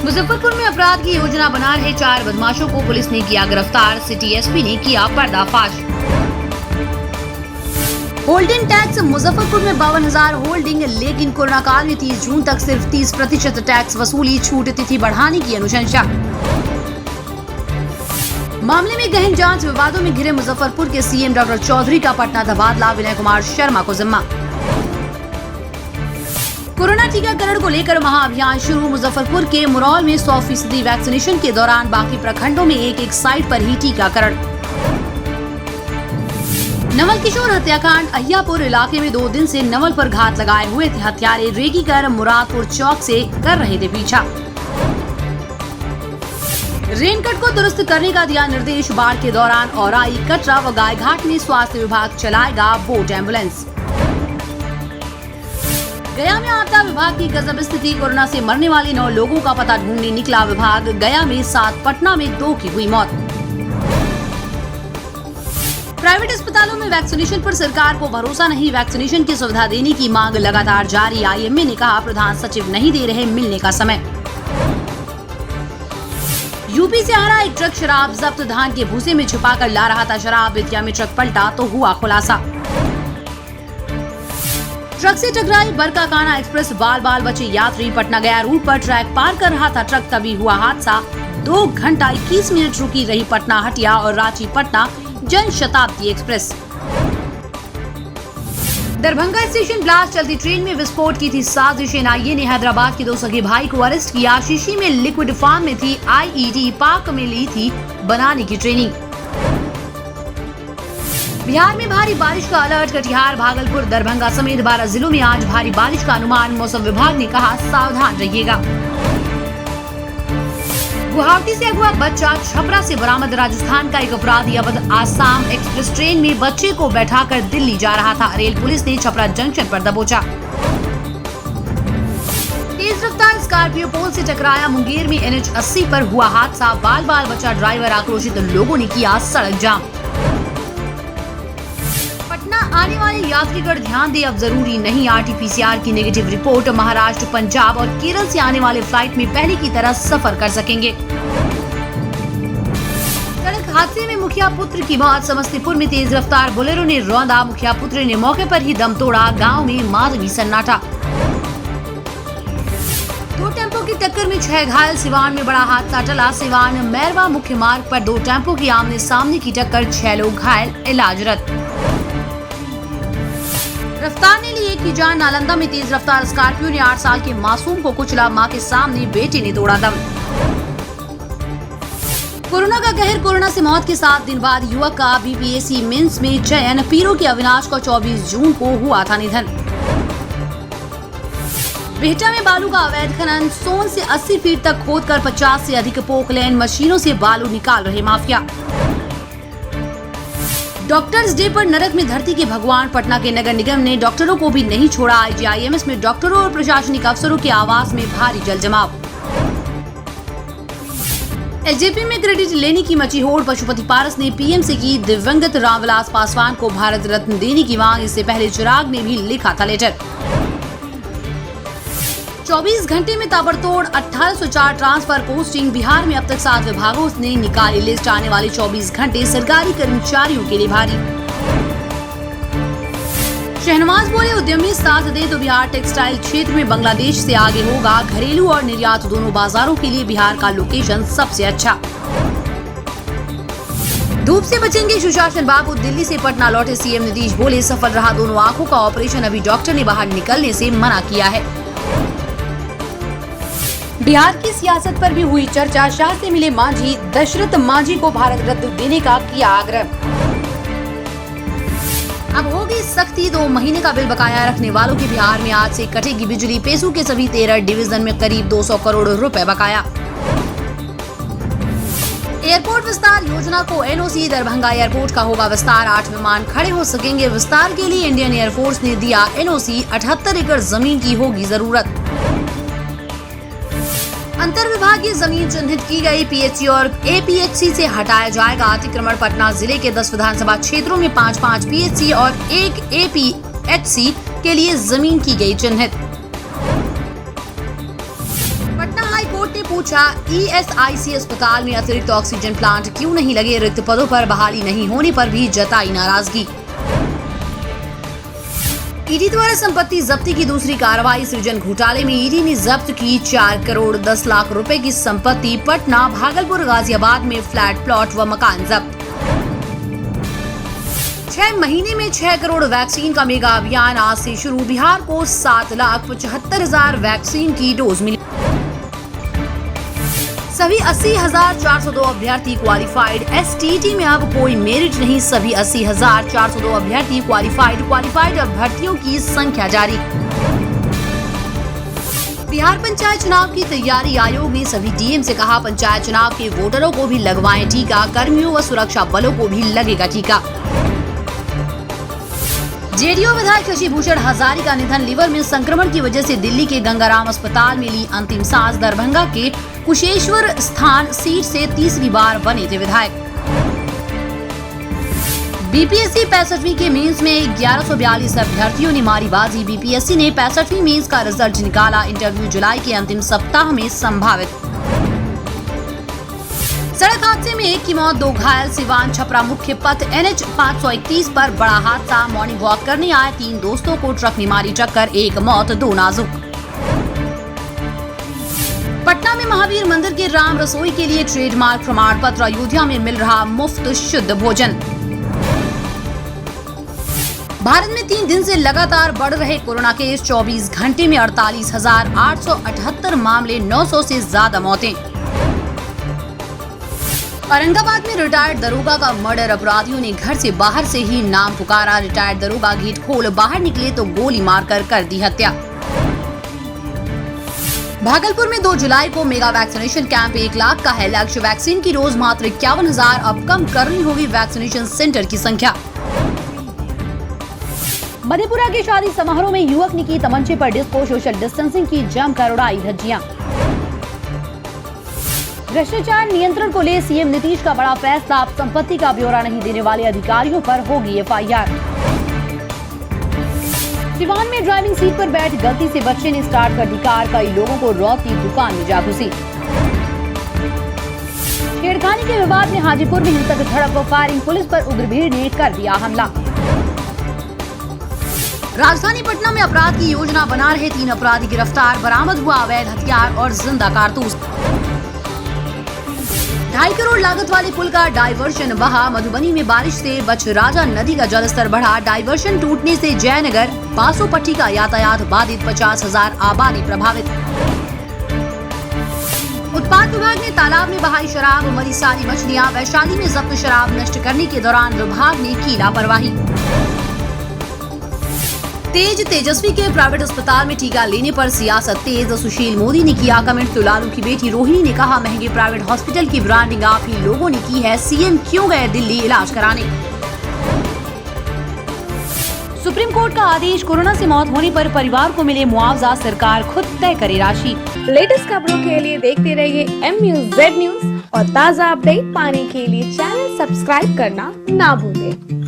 मुजफ्फरपुर में अपराध की योजना बना रहे 4 बदमाशों को पुलिस ने किया गिरफ्तार। सिटी एसपी ने किया पर्दाफाश। होल्डिंग टैक्स मुजफ्फरपुर में 52,000 होल्डिंग, लेकिन कोरोना काल में 30 जून तक सिर्फ 30% टैक्स वसूली, छूट तिथि बढ़ाने की अनुशंसा। मामले में गहन जांच, विवादों में घिरे मुजफ्फरपुर के सीएम डॉक्टर चौधरी का पटना तबादला, विनय कुमार शर्मा को जिम्मा। कोरोना टीकाकरण को लेकर महाअभियान शुरू। मुजफ्फरपुर के मुरौल में 100% वैक्सीनेशन के दौरान बाकी प्रखंडों में एक साइट पर ही टीकाकरण। नवल किशोर हत्याकांड, अहियापुर इलाके में 2 दिन से नवल पर घात लगाए हुए थे हत्यारे, रेगी कर मुरादपुर चौक से कर रहे थे पीछा। रेनकट को दुरुस्त करने का दिया निर्देश। बाढ़ के दौरान औराई, कटरा व गायघाट में स्वास्थ्य विभाग चलाएगा बोट एम्बुलेंस। गया में आपदा विभाग की गजब स्थिति, कोरोना से मरने वाले 9 लोगों का पता ढूंढने निकला विभाग। गया में 7, पटना में 2 की हुई मौत। प्राइवेट अस्पतालों में वैक्सीनेशन पर सरकार को भरोसा नहीं, वैक्सीनेशन की सुविधा देने की मांग लगातार जारी। आईएमए ने कहा प्रधान सचिव नहीं दे रहे मिलने का समय। यूपी से आ रहा एक ट्रक शराब जब्त, धान के भूसे में छुपाकर ला रहा था शराब। बेतिया में ट्रक पलटा तो हुआ खुलासा। ट्रक से टकराई बरकाकाना एक्सप्रेस, बाल बाल बचे यात्री। पटना गया रूट पर ट्रैक पार कर रहा था ट्रक, तभी हुआ हादसा। 2 घंटा 21 मिनट रुकी रही पटना हटिया और Ranchi Patna Jan Shatabdi express. Darbhanga station blast, चलती ट्रेन में विस्फोट की थी साजिश। एनआईए ने हैदराबाद के 2 सगे भाई को अरेस्ट किया। शीशी में लिक्विड फॉर्म में थी आईईडी, पाक में ली थी बनाने की ट्रेनिंग। बिहार में भारी बारिश का अलर्ट, कटिहार, भागलपुर, दरभंगा समेत 12 जिलों में आज भारी बारिश का अनुमान। मौसम विभाग ने कहा सावधान रहिएगा। गुवाहाटी से अगवा बच्चा, छपरा से बरामद। राजस्थान का एक अपराधी अवध आसाम एक्सप्रेस ट्रेन में बच्चे को बैठाकर दिल्ली जा रहा था। रेल पुलिस ने छपरा जंक्शन पर दबोचा। तेज रफ्तार स्कॉर्पियो पोल से टकराया, मुंगेर में NH 80 पर हुआ हादसा। बाल बाल बचा ड्राइवर, आक्रोशित लोगों ने किया सड़क जाम। पटना आने वाले यात्रीगण ध्यान दें, अब जरूरी नहीं RT-PCR की नेगेटिव रिपोर्ट। महाराष्ट्र, पंजाब और केरल से आने वाले फ्लाइट में पहले की तरह सफर कर सकेंगे। सड़क हादसे में मुखिया पुत्र की मौत, समस्तीपुर में तेज रफ्तार बोलेरो ने रौंदा, मुखिया पुत्र ने मौके पर ही दम तोड़ा। गांव में मातमी सन्नाटा। 2 टेम्पो की टक्कर में 6 घायल, सिवान में बड़ा हादसा टला। सिवान मैरवा मुख्य मार्ग पर 2 टेम्पो की आमने सामने की टक्कर, 6 लोग घायल, इलाजरत। रफ्तार ने ली एक की जान, नालंदा में तेज रफ्तार स्कॉर्पियो ने 8 साल के मासूम को कुचला, मां के सामने बेटे ने तोड़ा दम। कोरोना का कहर, कोरोना से मौत के 7 दिन बाद युवक का BPSC मेंस में चयन। पीरो के अविनाश को 24 जून को हुआ था निधन। बिहटा में बालू का अवैध खनन, सोन से 80 फीट तक खोदकर 50 से अधिक पोकलैंड मशीनों से बालू निकाल रहे माफिया। डॉक्टर्स डे पर नरक में धरती के भगवान, पटना के नगर निगम ने डॉक्टरों को भी नहीं छोड़ा। IGIMS में डॉक्टरों और प्रशासनिक अफसरों के आवास में भारी जल जमाव। LJP में क्रेडिट लेने की मची होड़, पशुपति पारस ने PM से की दिवंगत रामविलास पासवान को भारत रत्न देने की मांग। इससे पहले चिराग ने भी लिखा था लेटर। 24 घंटे में ताबड़तोड़ 1804 ट्रांसफर पोस्टिंग। बिहार में अब तक 7 विभागों ने निकाली लिस्ट, आने वाले 24 घंटे सरकारी कर्मचारियों के लिए भारी। शहनवाज बोले उद्यमी साथ दे तो बिहार टेक्सटाइल क्षेत्र में बांग्लादेश से आगे होगा। घरेलू और निर्यात दोनों बाजारों के लिए बिहार का लोकेशन सबसे अच्छा। धूप से बचेंगे सुशासन बाबू, दिल्ली से पटना लौटे सीएम नीतीश बोले सफल रहा दोनों आंखों का ऑपरेशन, अभी डॉक्टर ने बाहर निकलने से मना किया है। बिहार की सियासत पर भी हुई चर्चा, शाह से मिले मांझी, दशरथ मांझी को भारत रत्न देने का किया आग्रह। अब होगी सख्ती, 2 महीने का बिल बकाया रखने वालों की बिहार में आज से कटेगी बिजली। पेसू के सभी 13 डिवीजन में करीब 200 करोड़ रुपए बकाया। एयरपोर्ट विस्तार योजना को NOC, दरभंगा एयरपोर्ट का होगा विस्तार, 8 विमान खड़े हो सकेंगे। विस्तार के लिए इंडियन एयरफोर्स ने दिया NOC, 78 एकड़ जमीन की होगी जरूरत। अंतर विभागीय जमीन चिन्हित की गई, PHC और APHC से हटाया जाएगा अतिक्रमण। पटना जिले के 10 विधानसभा क्षेत्रों में 5-5 PHC और 1 APHC के लिए जमीन की गई चिन्हित। पटना हाई कोर्ट ने पूछा, ESIC अस्पताल में अतिरिक्त ऑक्सीजन प्लांट क्यों नहीं लगे? रिक्त पदों पर बहाली नहीं होने पर भी जताई नाराजगी। ईडी द्वारा संपत्ति जब्ती की दूसरी कार्रवाई। सृजन घोटाले में ईडी ने जब्त की 4 करोड़ 10 लाख रुपए की संपत्ति। पटना, भागलपुर, गाजियाबाद में फ्लैट, प्लॉट व मकान जब्त। 6 महीने में 6 करोड़ वैक्सीन का मेगा अभियान आज से शुरू। बिहार को 7,75,000 वैक्सीन की डोज मिली। सभी 80,402 अभ्यर्थी क्वालिफाइड। STT में अब कोई मेरिट नहीं। सभी 80,402 अभ्यर्थी क्वालिफाइड अभ्यर्थियों की संख्या जारी। बिहार पंचायत चुनाव की तैयारी। आयोग ने सभी DM से कहा, पंचायत चुनाव के वोटरों को भी लगवाएं टीका। कर्मियों व सुरक्षा बलों को भी लगेगा टीका। JDO विधायक शशिभूषण हजारी का निधन। लिवर में संक्रमण की वजह से दिल्ली के गंगाराम अस्पताल में ली अंतिम सांस। दरभंगा के कुशेश्वर स्थान सीट से तीसरी बार बने थे विधायक। BPSC 65वीं के मेंस में 1142 अभ्यर्थियों ने मारी बाजी। BPSC ने 65वीं मेंस का रिजल्ट निकाला। इंटरव्यू जुलाई के अंतिम सप्ताह में संभावित। सड़क हादसे में 1 की मौत, 2 घायल। सिवान छपरा मुख्य पथ NH 531 पर बड़ा हादसा। मॉर्निंग वॉक करने आए 3 दोस्तों को ट्रक ने मारी टक्कर। 1 मौत, 2 नाजुक। पटना में महावीर मंदिर के राम रसोई के लिए ट्रेडमार्क प्रमाण पत्र। अयोध्या में मिल रहा मुफ्त शुद्ध भोजन। भारत में 3 दिन से लगातार बढ़ रहे कोरोना केस। 24 घंटे में 48,878 मामले, 900 से ज्यादा मौतें। औरंगाबाद में रिटायर्ड दरोगा का मर्डर। अपराधियों ने घर से बाहर से ही नाम पुकारा। रिटायर्ड दरोगा गेट खोल बाहर निकले तो गोली मारकर कर दी हत्या। भागलपुर में 2 जुलाई को मेगा वैक्सीनेशन कैंप। 1 लाख का है लक्ष्य। वैक्सीन की डोज मात्र 51,000। अब कम करनी होगी वैक्सीनेशन सेंटर की संख्या। मधेपुरा के शादी समारोह में युवक ने की तमंचे पर डिस्को। सोशल डिस्टेंसिंग की जमकर उड़ाई धज्जियां। भ्रष्टाचार नियंत्रण को ले CM नीतीश का बड़ा फैसला। अब संपत्ति का ब्यौरा नहीं देने वाले अधिकारियों पर होगी FIR। सिवान में ड्राइविंग सीट पर बैठ गलती से बच्चे ने स्टार्ट कर दी कार। कई लोगों को रौबती दुकान में जा घुसी। छेड़खानी के विवाद में हाजीपुर में हिंसक झड़प व फायरिंग। पुलिस पर उग्र भीड़ ने कर दिया हमला। राजधानी पटना में अपराध की योजना बना रहे 3 अपराधी गिरफ्तार। बरामद हुआ अवैध हथियार और जिंदा कारतूस। 2.5 करोड़ लागत वाले पुल का डायवर्शन बहा। मधुबनी में बारिश से बछराजा नदी का जलस्तर बढ़ा। डायवर्शन टूटने से जयनगर बासोपट्टी का यातायात बाधित। 50,000 आबादी प्रभावित। उत्पाद विभाग ने तालाब में बहाई शराब, मरी सारी मछलियां। वैशाली में जब्त शराब नष्ट करने के दौरान विभाग ने की लापरवाही। तेजस्वी के प्राइवेट अस्पताल में टीका लेने पर सियासत तेज। सुशील मोदी ने किया कमेंट तो लालू की बेटी रोहिणी ने कहा, महंगे प्राइवेट हॉस्पिटल की ब्रांडिंग आप ही लोगों ने की है। CM क्यों गए दिल्ली इलाज कराने? सुप्रीम कोर्ट का आदेश। कोरोना से मौत होने पर परिवार को मिले मुआवजा। सरकार खुद तय करे राशि। लेटेस्ट खबरों के लिए देखते रहिए MUZ न्यूज और ताज़ा अपडेट पाने के लिए चैनल सब्सक्राइब करना ना भूलें।